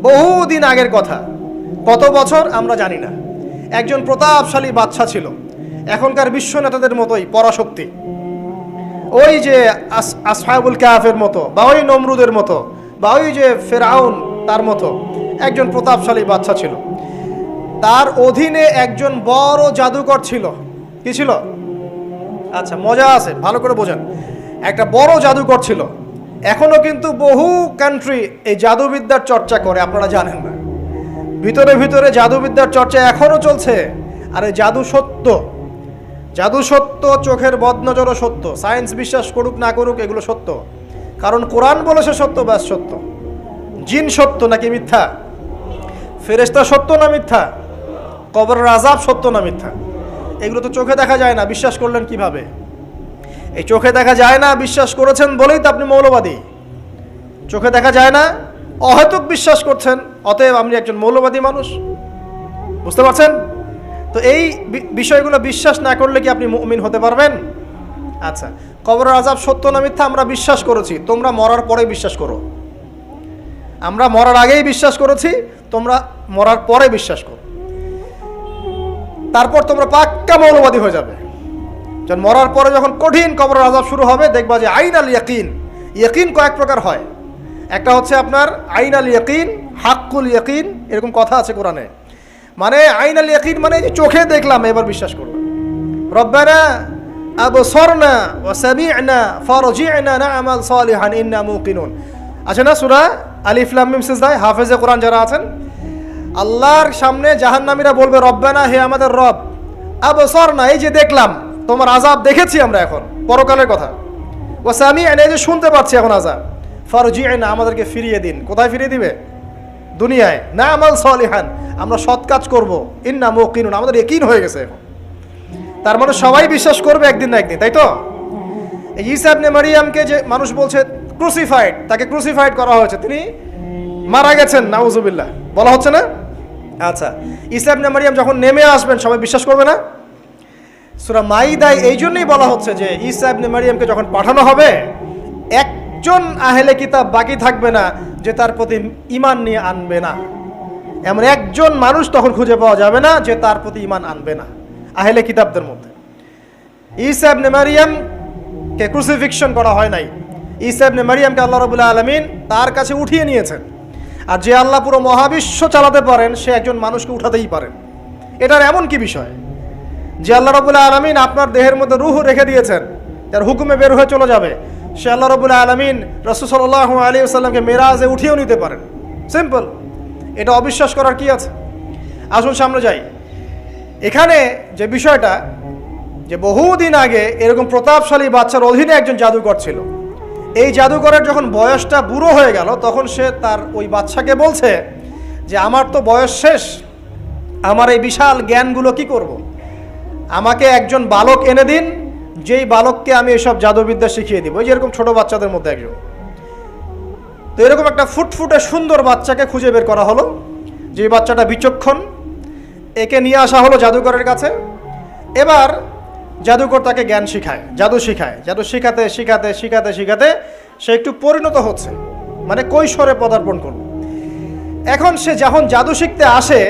বহুদিন আগের কথা, কত বছর আমরা জানি না। একজন প্রতাপশালী বাদশা ছিল, এখনকার বিশ্ব নেতাদের মতোই পরাশক্তি, ওই যে আসহাবুল কাহাফের মতো, বা ওই নমরুদের মতো, বা ওই যে ফেরাউন তার মতো একজন প্রতাপশালী বাদশা ছিল। তার অধীনে একজন বড় জাদুকর ছিল। কি ছিল? আচ্ছা, মজা আছে, ভালো করে বোঝেন। একটা বড় জাদুকর ছিল। এখনো কিন্তু বহু কান্ট্রি এই জাদুবিদ্যার চর্চা করে, আপনারা জানেন না। ভিতরে ভিতরে জাদুবিদ্যার চর্চা এখনো চলছে। আর এই জাদু সত্য, জাদু সত্য, চোখের বদনজরও সত্য। সায়েন্স বিশ্বাস করুক না করুক, এগুলো সত্য। কারণ কোরআন বলেছে সত্য, ব্যাস সত্য। জিন সত্য নাকি মিথ্যা? ফেরেশতা সত্য না মিথ্যা? কবরের আযাব সত্য না মিথ্যা? এগুলো তো চোখে দেখা যায় না, বিশ্বাস করলেন কিভাবে? এই চোখে দেখা যায় না বিশ্বাস করেছেন বলেই তো আপনি মৌলবাদী। চোখে দেখা যায় না, অহেতুক বিশ্বাস করছেন, অতএব আপনি একজন মৌলবাদী মানুষ। বুঝতে পারছেন তো? এই বিষয়গুলো বিশ্বাস না করলে কি আপনি মুমিন হতে পারবেন? আচ্ছা, কবরের আযাব সত্য না মিথ্যা আমরা বিশ্বাস করেছি, তোমরা মরার পরে বিশ্বাস করো। আমরা মরার আগেই বিশ্বাস করেছি, তোমরা মরার পরে বিশ্বাস করো। তারপর তোমরা পাক্কা মৌলবাদী হয়ে যাবে। যখন মরার পরে যখন কঠিন কবরের আযাব শুরু হবে, দেখবা যে আইনাল ইয়াকিন। ইয়াকিন কয়েক প্রকার হয়। একটা হচ্ছে আপনার আইনাল ইয়াকিন, হাক্কুল ইয়াকিন, এরকম কথা আছে কোরআনে। মানে আইনাল ইয়াকিন মানে যে চোখে দেখলাম এবার বিশ্বাস করলাম। রব্বানা আবসারনা ওয়া সামি'না ফারজি'না না'মাল সালিহান ইন্না মুকিনুন। আছে না সূরা আলিফ লাম মিম সিজদা? হাফেজে কোরআন যারা আছেন, আল্লাহর সামনে জাহান্নামীরা বলবে, রব্বানা, হে আমাদের রব, আবসারনা, এই যে দেখলাম, তোমার আযাব দেখেছি আমরা, এখন পরকালের কথা। ওয়া সামি'না, এই যে শুনতে পাচ্ছি এখন আযাব, ফারজি'না, আমাদেরকে ফিরিয়ে দিন। কোথায় ফিরিয়ে দিবে? দুনিয়ায়। না'মাল সালিহান, আমরা সৎ কাজ করব, ইন্না মুকিনুন, আমাদের ইয়াকিন হয়ে গেছে এখন। তার মানে সবাই বিশ্বাস করবে একদিন না একদিন, তাই তো? এই ঈসা ইবনে মারইয়ামকে যে মানুষ বলছে ক্রুসিফাইড, তাকে ক্রুসিফাইড করা হয়েছে, তিনি মারা গেছেন, নাউজুবিল্লাহ, বলা হচ্ছে না? আচ্ছা, ঈসা ইবনে মারইয়াম যখন নেমে আসবেন সবাই বিশ্বাস করবে না? সূরা মাইদায় এই জন্যই বলা হচ্ছে যে ঈসা ইবনে মারইয়ামকে যখন পাঠানো হবে, একজন আহলে কিতাব বাকি থাকবে না যে তার প্রতি ঈমান নিয়ে আনবে না। এমন একজন মানুষ তখন খুঁজে পাওয়া যাবে না যে তার প্রতি ঈমান আনবে না আহলে কিতাবদের মধ্যে। ঈসা ইবনে মারইয়ামকে ক্রুসিফিকশন করা হয় নাই। ঈসা ইবনে মারইয়ামকে আল্লাহ রাব্বুল আলামিন তার কাছে উঠিয়ে নিয়েছেন। আর যে আল্লাহ পুরো মহাবিশ্ব চালাতে পারেন, সে একজন মানুষকে উঠাতেই পারেন। এটার এমন কি বিষয় যে আল্লাহ রাব্বুল আলামিন আপনার দেহের মধ্যে রূহ রেখে দিয়েছেন, যার হুকুমে বের হয়ে চলে যাবে, সে আল্লাহ রাব্বুল আলামিন রাসূল সাল্লাল্লাহু আলাইহি ওয়াসাল্লামকে মেরাজে উঠিয়েও নিতে পারেন। সিম্পল। এটা অবিশ্বাস করার কি আছে? আসুন সামনে যাই। এখানে যে বিষয়টা, যে বহুদিন আগে এরকম প্রতাপশালী বাদশার অধীনে একজন জাদুকর ছিল। এই জাদুকরের যখন বয়সটা বুড়ো হয়ে গেল, তখন সে তার ওই বাদশাকে বলছে যে আমার তো বয়স শেষ, আমার এই বিশাল জ্ঞানগুলো কি করব? আমাকে একজন বালক এনে দিন, যেই বালককে আমি এসব জাদুবিদ্যা শিখিয়ে দিব। ওই যেরকম ছোট বাচ্চাদের মধ্যে একজন। তো এরকম একটা ফুটফুটে সুন্দর বাচ্চাকে খুঁজে বের করা হলো, যে বাচ্চাটা বিচক্ষণ। একে নিয়ে আসা হলো জাদুকরের কাছে। এবার জাদুকর তাকে জ্ঞান শিখায়, জাদু শিখায়। জাদু শিখাতে শিখাতে শিখাতে শিখাতে সে একটু পরিণত হচ্ছে, মানে কৈশোরে পদার্পণ করল। এখন সে যখন জাদু শিখতে আসে,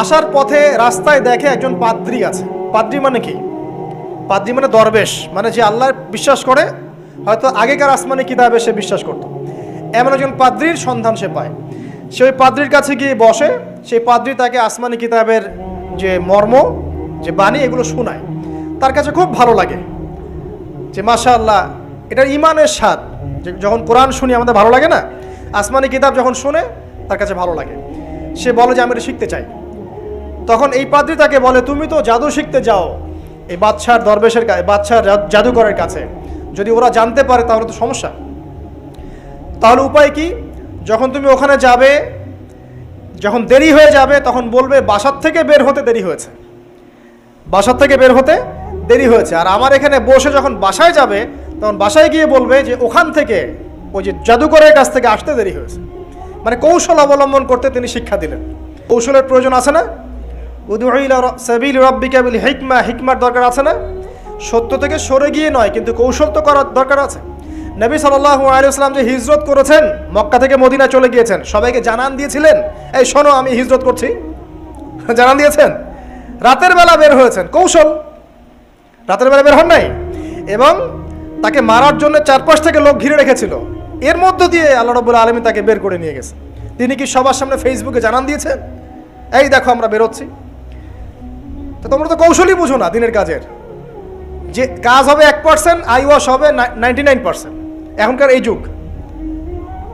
আসার পথে রাস্তায় দেখে একজন পাদ্রী আছে। পাদ্রী মানে কি? পাদ্রী মানে দরবেশ, মানে যে আল্লাহ বিশ্বাস করে, হয়তো আগেকার আসমানি কিতাবে সে বিশ্বাস করত। এমন একজন পাদ্রীর সন্ধান সে পায়। সে ওই পাদ্রীর কাছে গিয়ে বসে। সেই পাদ্রী তাকে আসমানি কিতাবের যে মর্ম, যে বাণী, এগুলো শোনায়। তার কাছে খুব ভালো লাগে যে মাশাআল্লাহ, এটার ইমানের স্বাদ। যখন কোরআন শুনি আমাদের ভালো লাগে না? আসমানি কিতাব যখন শুনে তার কাছে ভালো লাগে। সে বলে যে আমি এটা শিখতে চাই। তখন এই পাদ্রী তাকে বলে, তুমি তো জাদু শিখতে যাও এই বাদশার দরবেশের কাছে, বাদশার জাদুকরের কাছে, যদি ওরা জানতে পারে তাহলে তো সমস্যা। তাহলে উপায় কি? যখন তুমি ওখানে যাবে, যখন দেরি হয়ে যাবে, তখন বলবে বাসার থেকে বের হতে দেরি হয়েছে, বাসার থেকে বের হতে দেরি হয়েছে। আর আমার এখানে বসে যখন বাসায় যাবে, তখন বাসায় গিয়ে বলবে যে ওখান থেকে, ওই যে জাদুকরের কাছ থেকে আসতে দেরি হয়েছে। মানে কৌশল অবলম্বন করতে তিনি শিক্ষা দিলেন। কৌশলের প্রয়োজন আছে না? উদউ ইলা সাবিলি রাব্বিকা বিল হিকমা, হিকমার দরকার আছে না? সত্য থেকে সরে গিয়ে নয়, কিন্তু কৌশল তো করার দরকার আছে। নবী সাল্লাল্লাহু আলাইহি ওয়াসাল্লাম যে হিজরত করেছেন, মক্কা থেকে মদিনা চলে গিয়েছেন, সবাইকে জানান দিয়েছিলেন, এই শোনো আমি হিজরত করছি? জানান দিয়েছেন? রাতের বেলা বের হয়েছেন, কৌশল, রাতের বেলা বের হন নাই, এবং তাকে মারার জন্য চারপাশ থেকে লোক ঘিরে রেখেছিল। এর মধ্য দিয়ে আল্লাহ রাব্বুল আলামিন তাকে বের করে নিয়ে গেছে। তিনি কি সবার সামনে ফেসবুকে জানান দিয়েছেন, এই দেখো আমরা বেরোচ্ছি? তো তোমরা তো কৌশলই বুঝো না দিনের কাজের, যে কাজ হবে 1%, আই ওয়াশ হবে 99%। এখনকার এই যুগ,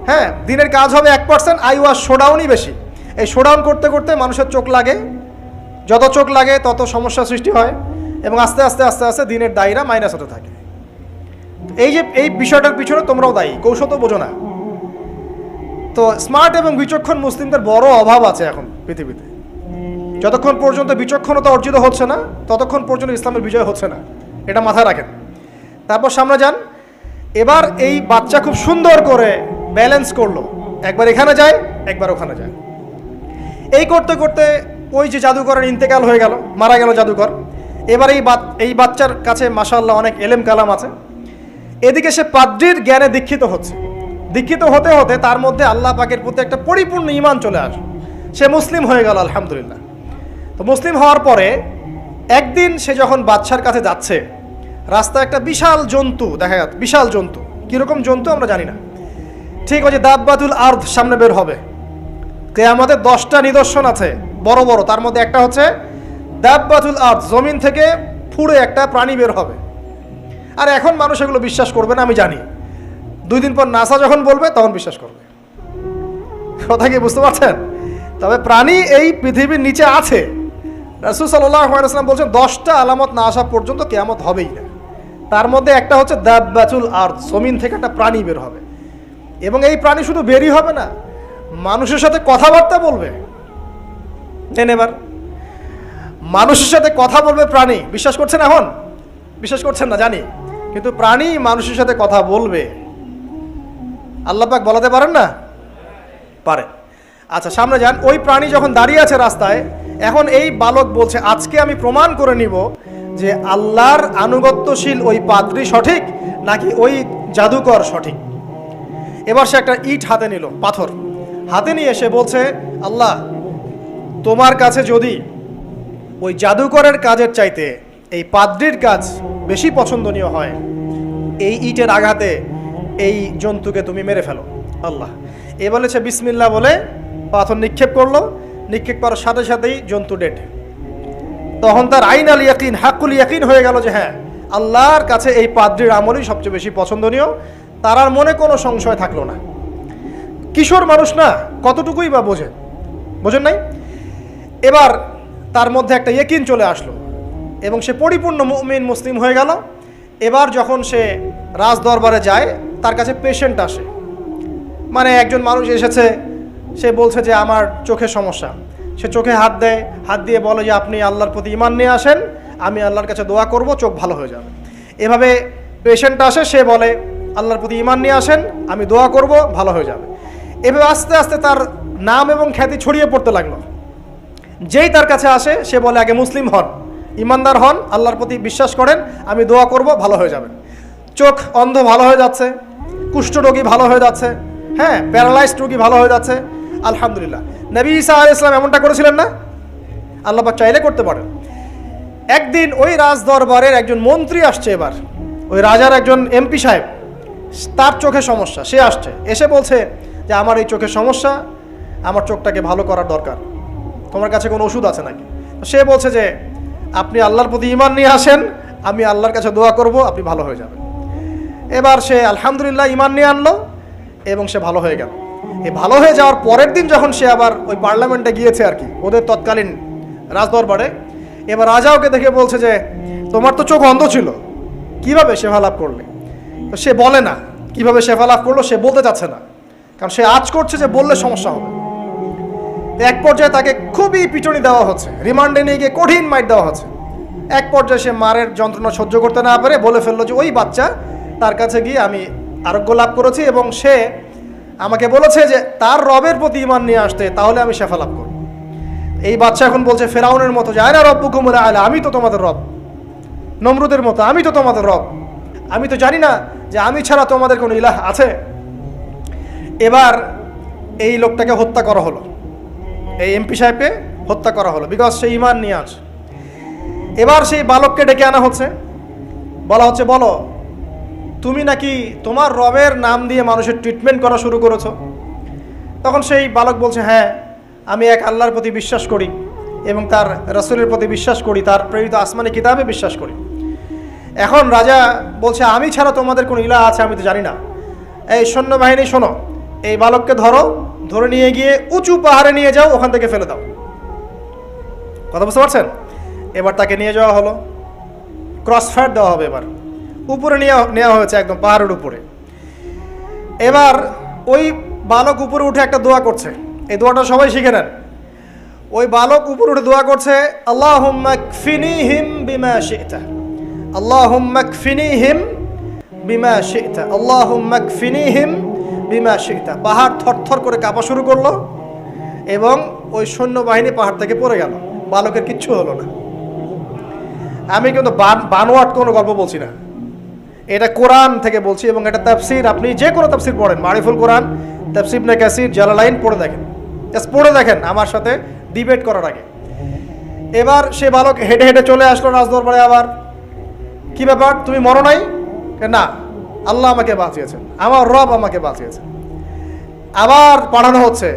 হ্যাঁ, দিনের কাজ হবে 1%, আই ওয়াশ শোডাউনই বেশি। এই শোডাউন করতে করতে মানুষের চোখ লাগে, যত চোখ লাগে তত সমস্যা সৃষ্টি হয়, এবং আস্তে আস্তে আস্তে আস্তে দিনের দায়রা মাইনাস হতে থাকে। এই যে এই বিষয়টার পিছনে তোমরাও দায়ী, কৌশল তো বোঝো না। তো স্মার্ট এবং বিচক্ষণ মুসলিমদের বড় অভাব আছে এখন পৃথিবীতে। যতক্ষণ পর্যন্ত বিচক্ষণতা অর্জিত হচ্ছে না, ততক্ষণ পর্যন্ত ইসলামের বিজয় হচ্ছে না, এটা মাথায় রাখেন। তারপর সামনে যান। এবার এই বাচ্চা খুব সুন্দর করে ব্যালেন্স করলো, একবার এখানে যায়, একবার ওখানে যায়। এই করতে করতে ওই যে জাদুকরের ইন্তেকাল হয়ে গেল, মারা গেল জাদুকর। এবার এই বাচ্চার কাছে মাশাআল্লাহ অনেক এলেম কালাম আছে। এদিকে সে পাদ্রীর জ্ঞানে দীক্ষিত হচ্ছে। দীক্ষিত হতে হতে তার মধ্যে আল্লাহ পাকের প্রতি একটা পরিপূর্ণ ঈমান চলে আসে, সে মুসলিম হয়ে গেল আলহামদুলিল্লাহ। তো মুসলিম হওয়ার পরে একদিন সে যখন বাদশার কাছে যাচ্ছে, রাস্তায় একটা বিশাল জন্তু দেখা যাচ্ছে। বিশাল জন্তু, কীরকম জন্তু আমরা জানি না। ঠিক ওই যে দাব্বাতুল আরদ সামনে বের হবে, কিয়ামতের 10টা নিদর্শন আছে বড় বড়, তার মধ্যে একটা হচ্ছে দাব্বাতুল আরদ, জমিন থেকে ফুড়ে একটা প্রাণী বের হবে। আর এখন মানুষ এগুলো বিশ্বাস করবে না আমি জানি, 2 দিন পর নাসা যখন বলবে তখন বিশ্বাস করবে। কথা কি বুঝতে পারছেন? তবে প্রাণী এই পৃথিবীর নিচে আছে। রাসূল সাল্লাল্লাহু আলাইহি ওয়াসাল্লাম বলছেন 10টা আলামত না আসা পর্যন্ত কিয়ামত হবেই না। তার মধ্যে একটা হচ্ছে দাব্বাতুল আরদ, জমিন থেকে একটা প্রাণী বের হবে, এবং এই প্রাণী শুধু বেরই হবে না, মানুষের সাথে কথাবার্তা বলবে। এবার মানুষের সাথে কথা বলবে প্রাণী। বিশ্বাস করছেন? এখন বিশ্বাস করছেন না জানি, কিন্তু প্রাণী মানুষের সাথে কথা বলবে। আল্লাহ পাক বলাতে পারেন না? পারে। আচ্ছা সামনে যান। ওই প্রাণী যখন দাঁড়িয়ে আছে রাস্তায়, এখন এই বালক বলছে আজকে আমি প্রমাণ করে নিব যে আল্লাহর আনুগত্যশীল ওই পাদ্রী সঠিক নাকি ওই জাদুকর সঠিক। এবার সে একটা ইট হাতে নিল, পাথর হাতে নিয়ে সে বলছে, আল্লাহ তোমার কাছে যদি ওই জাদুকরের কাজের চাইতে এই পাদ্রীর কাজ বেশি পছন্দনীয় হয়, এই ইটের আঘাতে এই জন্তুকে তুমি মেরে ফেলো আল্লাহ। এ বলেছে বিসমিল্লাহ বলে পাথর নিক্ষেপ করলো। নিক্ষেপ করার সাথে সাথেই জন্তু ডেড। তখন তার আইন আল ইয়াকিন, হাক্কুল ইয়াকিন হয়ে গেল যে হ্যাঁ, আল্লাহর কাছে এই পাদ্রীর আমলই সবচেয়ে বেশি পছন্দনীয়। তার আর মনে কোনো সংশয় থাকলো না। কিশোর মানুষ না, কতটুকুই বা বোঝেন নাই? এবার তার মধ্যে একটা ইয়াকিন চলে আসলো এবং সে পরিপূর্ণ মুমিন মুসলিম হয়ে গেল। এবার যখন সে রাজ দরবারে যায়, তার কাছে পেশেন্ট আসে, মানে একজন মানুষ এসেছে, সে বলছে যে আমার চোখের সমস্যা। সে চোখে হাত দেয়, হাত দিয়ে বলে যে আপনি আল্লাহর প্রতি ঈমান নিয়ে আসেন, আমি আল্লাহর কাছে দোয়া করব, চোখ ভালো হয়ে যাবে। এভাবে পেশেন্ট আসে, সে বলে আল্লাহর প্রতি ঈমান নিয়ে আসেন, আমি দোয়া করব, ভালো হয়ে যাবে। এভাবে আস্তে আস্তে তার নাম এবং খ্যাতি ছড়িয়ে পড়তে লাগলো। যেই তার কাছে আসে সে বলে আগে মুসলিম হন, ইমানদার হন, আল্লাহর প্রতি বিশ্বাস করেন, আমি দোয়া করব, ভালো হয়ে যাবেন। চোখ অন্ধ ভালো হয়ে যাচ্ছে, কুষ্ঠরোগী ভালো হয়ে যাচ্ছে, হ্যাঁ, প্যারালাইজড রোগী ভালো হয়ে যাচ্ছে, আলহামদুলিল্লাহ। নবী ঈসা আলাইহিস সালাম এমনটা করেছিলেন না? আল্লাহ পাক চাইলে করতে পারেন। একদিন ওই রাজ দরবারের একজন মন্ত্রী আসছে, এবার ওই রাজার একজন এমপি সাহেব, তার চোখে সমস্যা, সে আসছে, এসে বলছে যে আমার এই চোখের সমস্যা, আমার চোখটাকে ভালো করার দরকার, তোমার কাছে কোনো ওষুধ আছে নাকি? সে বলছে যে আপনি আল্লাহর প্রতি ঈমান নিয়ে আসেন, আমি আল্লাহর কাছে দোয়া করব, আপনি ভালো হয়ে যাবেন। এবার সে আলহামদুলিল্লাহ ঈমান নিয়ে আনলো এবং সে ভালো হয়ে গেল। এই ভালো হয়ে যাওয়ার পরের দিন যখন সে আবার ওই পার্লামেন্টে গিয়েছে আর কি, ওদের তৎকালীন রাজদরবারে, এবার রাজা ওকে দেখে বলছে যে তোমার তো চোখ অন্ধ ছিল, কিভাবে শেফা লাভ করলে? তো সে বলে না কিভাবে শেফা লাভ করলো, সে বলতে চাচ্ছে না, কারণ সে আজ করছে যে বললে সমস্যা হবে। এক পর্যায়ে তাকে খুবই পিটুনি দেওয়া হচ্ছে, রিমান্ডে নিয়ে গিয়ে কঠিন মাইট দেওয়া হচ্ছে। এক পর্যায়ে সে মারের যন্ত্রণা সহ্য করতে না পারে বলে ফেললো যে ওই বাচ্চা, তার কাছে গিয়ে আমি আরোগ্য লাভ করেছি এবং সে আমাকে বলেছে যে তার রবের প্রতি ঈমান নিয়ে আসতে, তাহলে আমি শেফা লাভ করব। এই বাচ্চা এখন বলছে ফেরাউনের মতো যে আয়না রব্বুকুমুল আ'লা, আমি তো তোমাদের রব। নমরুদের মতো আমি তো তোমাদের রব। আমি তো জানি না যে আমি ছাড়া তোমাদের কোনো ইলাহ আছে? এবার এই লোকটাকে হত্যা করা হলো, এই এমপি সাহেবকে হত্যা করা হলো, বিকজ সে ঈমান নিয়ে আসে। এবার সেই বালককে ডেকে আনা হচ্ছে, বলা হচ্ছে বলো তুমি নাকি তোমার রবের নাম দিয়ে মানুষের ট্রিটমেন্ট করা শুরু করেছো। তখন সেই বালক বলছে হ্যাঁ, আমি এক আল্লাহর প্রতি বিশ্বাস করি এবং তার রাসূলের প্রতি বিশ্বাস করি, তার প্রেরিত আসমানি কিতাবে বিশ্বাস করি। এখন রাজা বলছে আমি ছাড়া তোমাদের কোনো ইলাহ আছে আমি তো জানি না। এই সৈন্যবাহিনী শোনো, এই বালককে ধরো, ধরে নিয়ে গিয়ে উঁচু পাহাড়ে নিয়ে যাও, ওখান থেকে ফেলে দাও। কথা বুঝতে পারছেন? এবার তাকে নিয়ে যাওয়া হলো, ক্রস ফায়ার দেওয়া হবে, এবার উপরে নেওয়া হয়েছে, একদম পাহাড়ের উপরে। এবার ওই বালক উপরে উঠে একটা দোয়া করছে, এই দোয়াটা সবাই শিখে নেন। ওই বালক উপরে উঠে দোয়া করছে আল্লাহুম্মা কফিনিহিম বিমা শি'তা, আল্লাহুম্মা কফিনিহিম বিমা শি'তা, আল্লাহুম্মা কফিনিহিম বিমা শি'তা। পাহাড় থরথর করে কাঁপা শুরু করলো এবং ওই সৈন্যবাহিনী পাহাড় থেকে পড়ে গেল, বালকের কিচ্ছু হলো না। আমি কিন্তু বানোয়াট কোনো গল্প বলছি না, এটা কোরআন থেকে বলছি এবং এটা তাফসীর। আপনি যে কোনো তাফসীর পড়েন, মারিফুল কোরআন, তাফসীর ইবনে কাসির, জালালাইন পড়ে দেখেন, জাস্ট পড়ে দেখেন আমার সাথে ডিবেট করার আগে। এবার সে বালক হেঁটে হেঁটে চলে আসলো রাজদরবারে। আবার কি ব্যাপার, তুমি মরো নাই? না, আল্লাহ আমাকে বাঁচিয়েছেন, আমার রব আমাকে বাঁচিয়েছেন। আবার পাঠানো হচ্ছে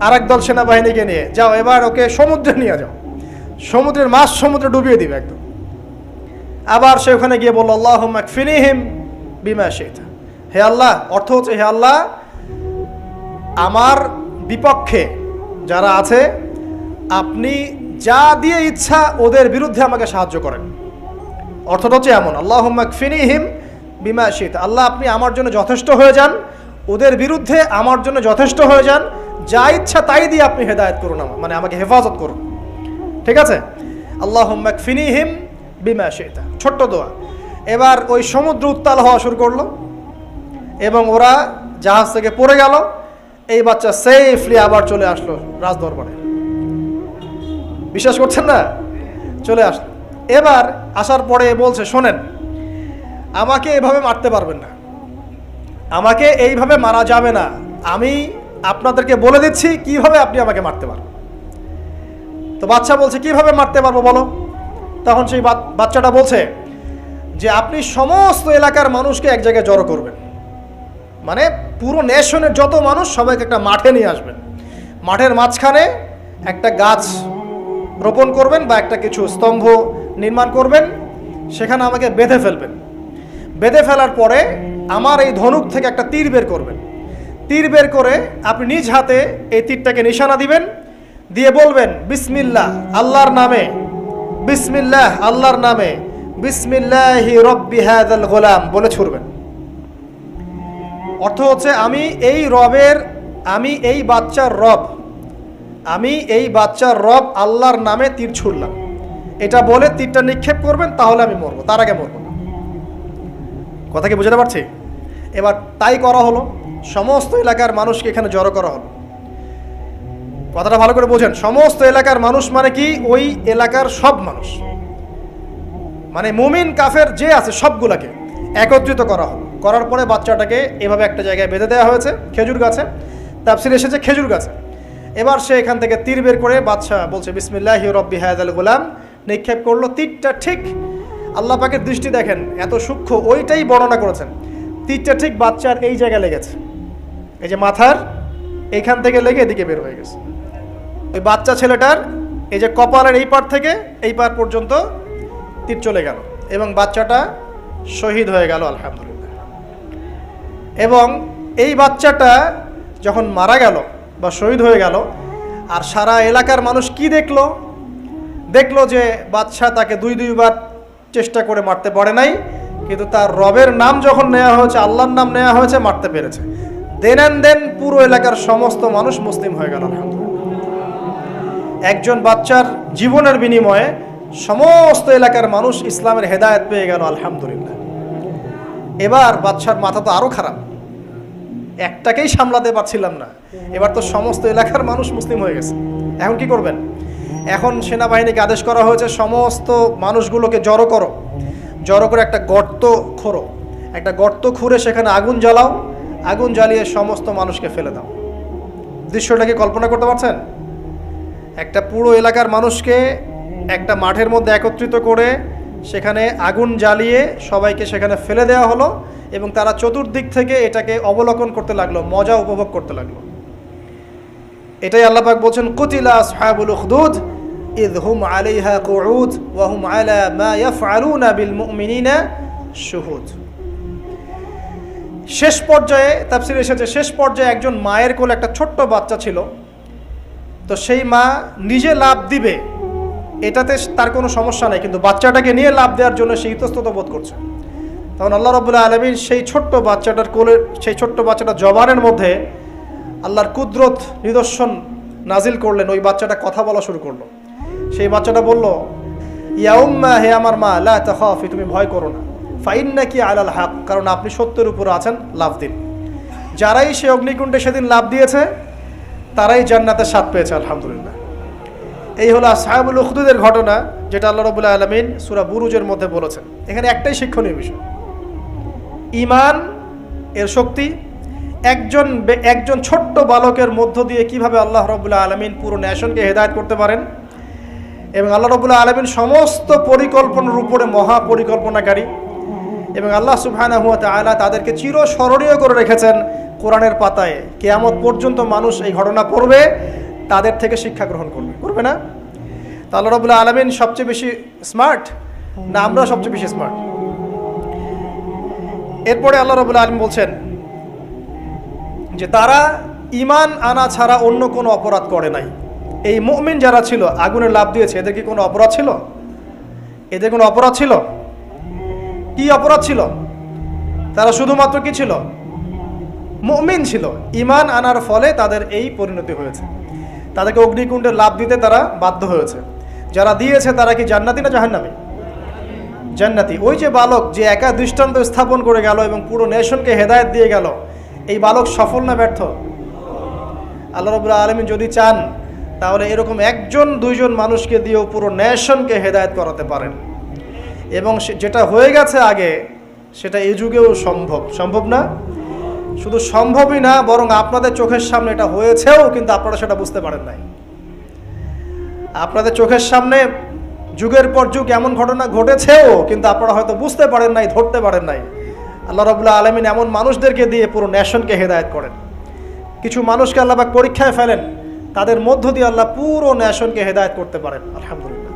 আরেক দল সেনাবাহিনীকে নিয়ে, যাও এবার ওকে সমুদ্রে নিয়ে যাও, সমুদ্রের মাছ সমুদ্রে ডুবিয়ে দিবে একদম। আবার সে ওখানে গিয়ে বলল আল্লাহুম্মা কফিনিহিম বিমা শি'তা, হে আল্লাহ, অর্থ হচ্ছে হে আল্লাহ আমার বিপক্ষে যারা আছে আপনি যা দিয়ে ইচ্ছা ওদের বিরুদ্ধে আমাকে সাহায্য করেন। অর্থটা হচ্ছে এমন, আল্লাহুম্মা কফিনিহিম বিমা শি'তা, আল্লাহ আপনি আমার জন্য যথেষ্ট হয়ে যান, ওদের বিরুদ্ধে আমার জন্য যথেষ্ট হয়ে যান, যা ইচ্ছা তাই দিয়ে আপনি হেদায়েত করুন, আমার মানে আমাকে হেফাজত করুন। ঠিক আছে, আল্লাহুম্মা কফিনিহিম বিমা শি'তা, ছোট্ট দোয়া। এবার ওই সমুদ্র উত্তাল হওয়া শুরু করলো এবং ওরা জাহাজ থেকে পড়ে গেল। এই বাচ্চা সেফলি আবার চলে আসলো রাজদরবারে, বিশ্বাস করছেন না? চলে আসলো। এবার আসার পরে বলছে শোনেন, আমাকে এভাবে মারতে পারবেন না, আমাকে এইভাবে মারা যাবে না, আমি আপনাদেরকে বলে দিচ্ছি কিভাবে আপনি আমাকে মারতে পারবেন। তো বাচ্চা বলছে কিভাবে মারতে পারবো বলো। তখন সেই বাচ্চাটা বলছে যে আপনি সমস্ত এলাকার মানুষকে এক জায়গায় জড়ো করবেন, মানে পুরো নেশনের যত মানুষ সবাইকে একটা মাঠে নিয়ে আসবেন, মাঠের মাঝখানে একটা গাছ রোপণ করবেন বা একটা কিছু স্তম্ভ নির্মাণ করবেন, সেখানে আমাকে বেঁধে ফেলবেন। বেঁধে ফেলার পরে আমার এই ধনুক থেকে একটা তীর বের করবেন, তীর বের করে আপনি নিজ হাতে এই তীরটাকে নিশানা দিবেন, দিয়ে বলবেন বিসমিল্লাহ আল্লাহর নামে, বিসমিল্লাহ আল্লাহর নামে, বিসমিল্লাহি রব্বি হাযাল গোলাম বলে ছুড়বেন। অর্থ হচ্ছে আমি এই রবের, আমি এই বাচ্চার রব, আমি এই বাচ্চার রব আল্লাহর নামে তীর ছুড়লাম, এটা বলে তীরটা নিক্ষেপ করবেন, তাহলে আমি মরবো, তার আগে মরবো না। কথা কি বুঝতে পারছি? এবার তাই করা হলো, সমস্ত এলাকার মানুষকে এখানে জড়ো করা হলো। কথাটা ভালো করে বোঝেন, সমস্ত এলাকার মানুষ মানে কি ওই এলাকার সব মানুষ, মানে মুমিন কাফের যে আছে সবগুলাকে একত্রিত করা হলো। করার পরে বাচ্চাটাকে এভাবে একটা জায়গায় বেঁধে দেওয়া হয়েছে, খেজুর গাছে, তাফসীরে এসেছে খেজুর গাছে। এবার সে এখান থেকে তীর বের করে বাচ্চা বলছে বিসমিল্লাহি রব্বি হাযাল গোলাম, নিক্ষেপ করলো। তীরটা ঠিক, আল্লাহ পাকের দৃষ্টি দেখেন এত সূক্ষ্ম, ওইটাই বর্ণনা করেছেন। তীরটা ঠিক বাচ্চার এই জায়গায় লেগেছে, এই যে মাথার এইখান থেকে লেগে এদিকে বের হয়ে গেছে। ওই বাচ্চা ছেলেটার এই যে কপালের এই পার থেকে এই পার পর্যন্ত তীর চলে গেল এবং বাচ্চাটা শহীদ হয়ে গেল আলহামদুলিল্লাহ। এবং এই বাচ্চাটা যখন মারা গেল বা শহীদ হয়ে গেল, আর সারা এলাকার মানুষ কি দেখলো, দেখলো যে বাচ্চা তাকে দুইবার চেষ্টা করে মারতে পারে নাই, কিন্তু তার রবের নাম যখন নেওয়া হয়েছে, আল্লাহর নাম নেওয়া হয়েছে, মারতে পেরেছে। দেন অ্যান্ড দেন পুরো এলাকার সমস্ত মানুষ মুসলিম হয়ে গেল আলহামদুলিল্লাহ। একজন বাচ্চার জীবনের বিনিময়ে সমস্ত এলাকার মানুষ ইসলামের হেদায়েত পেয়ে গেল আলহামদুলিল্লাহ। এবার বাচ্চার মাথা তো আরো খারাপ, একটাকেই সামলাতে পারছিলাম না, এবার তো সমস্ত এলাকার মানুষ মুসলিম হয়ে গেছে। এখন কি করবেন? এখন সেনাবাহিনীকে আদেশ করা হয়েছে সমস্ত মানুষগুলোকে জড়ো করো, জড়ো করে একটা গর্ত খোঁড়ো একটা গর্ত খুঁড়ে সেখানে আগুন জ্বালাও, আগুন জ্বালিয়ে সমস্ত মানুষকে ফেলে দাও। দৃশ্যটাকে কল্পনা করতে পারছেন? একটা পুরো এলাকার মানুষকে একটা মাঠের মধ্যে একত্রিত করে সেখানে আগুন জ্বালিয়ে সবাইকে সেখানে ফেলে দেওয়া হলো এবং তারা চতুর্দিক থেকে এটাকে অবলোকন করতে লাগলো, মজা উপভোগ করতে লাগলো। এটাই আল্লাহ পাক বলছেন, কুতিলা আসহাবুল উখদুদ ইয হুম আলাইহা কুউদ ওয়া হুম আলা মা ইয়াফআলুনা বিল মুমিনিনা শুহুদ। শেষ পর্যায়ে তাফসীরে এসেছে, শেষ পর্যায়ে একজন মায়ের কোলে একটা ছোট্ট বাচ্চা ছিল। তো সেই মা নিজে লাভ দিবে এটাতে তার কোনো সমস্যা নাই, কিন্তু বাচ্চাটাকে নিয়ে লাভ দেওয়ার জন্য সে ইতস্তত বোধ করছে। তখন আল্লাহ রাব্বুল আলামিন সেই ছোট্ট বাচ্চাটার কোলে, সেই ছোট্ট বাচ্চাটার জবানের মধ্যে আল্লাহর কুদরত নিদর্শন নাজিল করলেন। ওই বাচ্চাটা কথা বলা শুরু করলো। সেই বাচ্চাটা বলল, ইয়া উম্মা, হে আমার মা, লা তাখাফি, তুমি ভয় করো না, ফাইন্নাকি আলাল হক, কারণ আপনি সত্যের উপর আছেন, লাভ দিন। যারাই সে অগ্নিকুণ্ডে সেদিন লাভ দিয়েছে তারাই জান্নাতের স্বাদ পেয়েছে, আলহামদুলিল্লাহ। এই হলো আসহাবুল উখদুদের ঘটনা, যেটা আল্লাহ রাব্বুল আলামিন সূরা বুরুজের মধ্যে বলেছেন। এখানে একটাই শিক্ষণীয় বিষয়, ঈমান এর শক্তি। একজন ছোট্ট বালকের মধ্য দিয়ে কিভাবে আল্লাহ রাব্বুল আলামিন পুরো নেশনকে হেদায়েত করতে পারেন, এবং আল্লাহ রাব্বুল আলামিন সমস্ত পরিকল্পনার উপরে মহা পরিকল্পনাকারী, এবং আল্লাহ সুবহানাহু ওয়া তাআলা তাদেরকে চিরস্মরণীয় করে রেখেছেন কোরআনের পাতায়। কিয়ামত পর্যন্ত মানুষ এই ঘটনা পড়বে, তাদের থেকে শিক্ষা গ্রহণ করবে না? তা আল্লাহ রাব্বুল আলামিন সবচেয়ে বেশি স্মার্ট না আমরা সবচেয়ে বেশি স্মার্ট? এরপরে আল্লাহ রাব্বুল আলামিন বলছেন যে তারা ঈমান আনা ছাড়া অন্য কোনো অপরাধ করে নাই। এই মুমিন যারা ছিল, আগুনে লাফ দিয়েছে, এদের কি কোনো অপরাধ ছিল? এদের কোনো অপরাধ ছিল? কি অপরাধ ছিল? তারা শুধুমাত্র কি ছিল? মুমিন ছিল। ঈমান আনার ফলে তাদের এই পরিণতি হয়েছে। তাদেরকে অগ্নিকুণ্ডে লাফ দিতে তারা বাধ্য হয়েছে। যারা দিয়েছে তারা কি জান্নাতি না জাহান্নামী? জান্নাতি। ওই যে বালক যে একা দৃষ্টান্ত স্থাপন করে গেল এবং পুরো নেশনকে হেদায়েত দিয়ে গেল, এই বালক সফল না ব্যর্থ? আল্লাহ রাব্বুল আলামিন যদি চান তাহলে এরকম একজন দুইজন মানুষকে দিয়েও পুরো নেশনকে হেদায়েত করাতে পারেন। এবং যেটা হয়ে গেছে আগে সেটা এই যুগেও সম্ভব না? শুধু সম্ভবই না, বরং আপনাদের চোখের সামনে এটা হয়েছেও, কিন্তু আপনারা সেটা বুঝতে পারেন নাই। আপনাদের চোখের সামনে যুগের পর যুগ এমন ঘটনা ঘটেছেও, কিন্তু আপনারা হয়তো বুঝতে পারেন নাই, ধরতে পারেন নাই। আল্লাহ রাব্বুল আলামিন এমন মানুষদেরকে দিয়ে পুরো নেশনকে হেদায়েত করেন। কিছু মানুষকে আল্লাহ পাক পরীক্ষায় ফেলেন, তাদের মধ্য দিয়ে আল্লাহ পুরো নেশনকে হেদায়েত করতে পারেন, আলহামদুলিল্লাহ।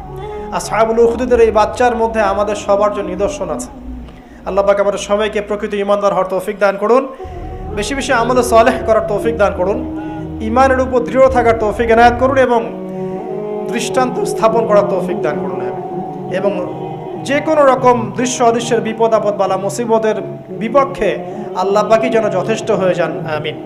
আসহাবুল উখদুদের এই বাচ্চার মধ্যে আমাদের সবার জন্য নিদর্শন আছে। আল্লাহ পাক আমাদের সবাইকে প্রকৃত ঈমানদার হওয়ার তৌফিক দান করুন, বেশি বেশি আমলে সালেহ করার তৌফিক দান করুন, ঈমানের উপর দৃঢ় থাকার তৌফিক এনায়েত করুন, এবং দৃষ্টান্ত স্থাপন করার তৌফিক দান করুন, এবং যে কোনো রকম দৃশ্য অদৃশ্যের বিপদ আপদ বালা মুসিবতের বিপক্ষে আল্লাহ পাকই যেন যথেষ্ট হয়ে যান, আমিন।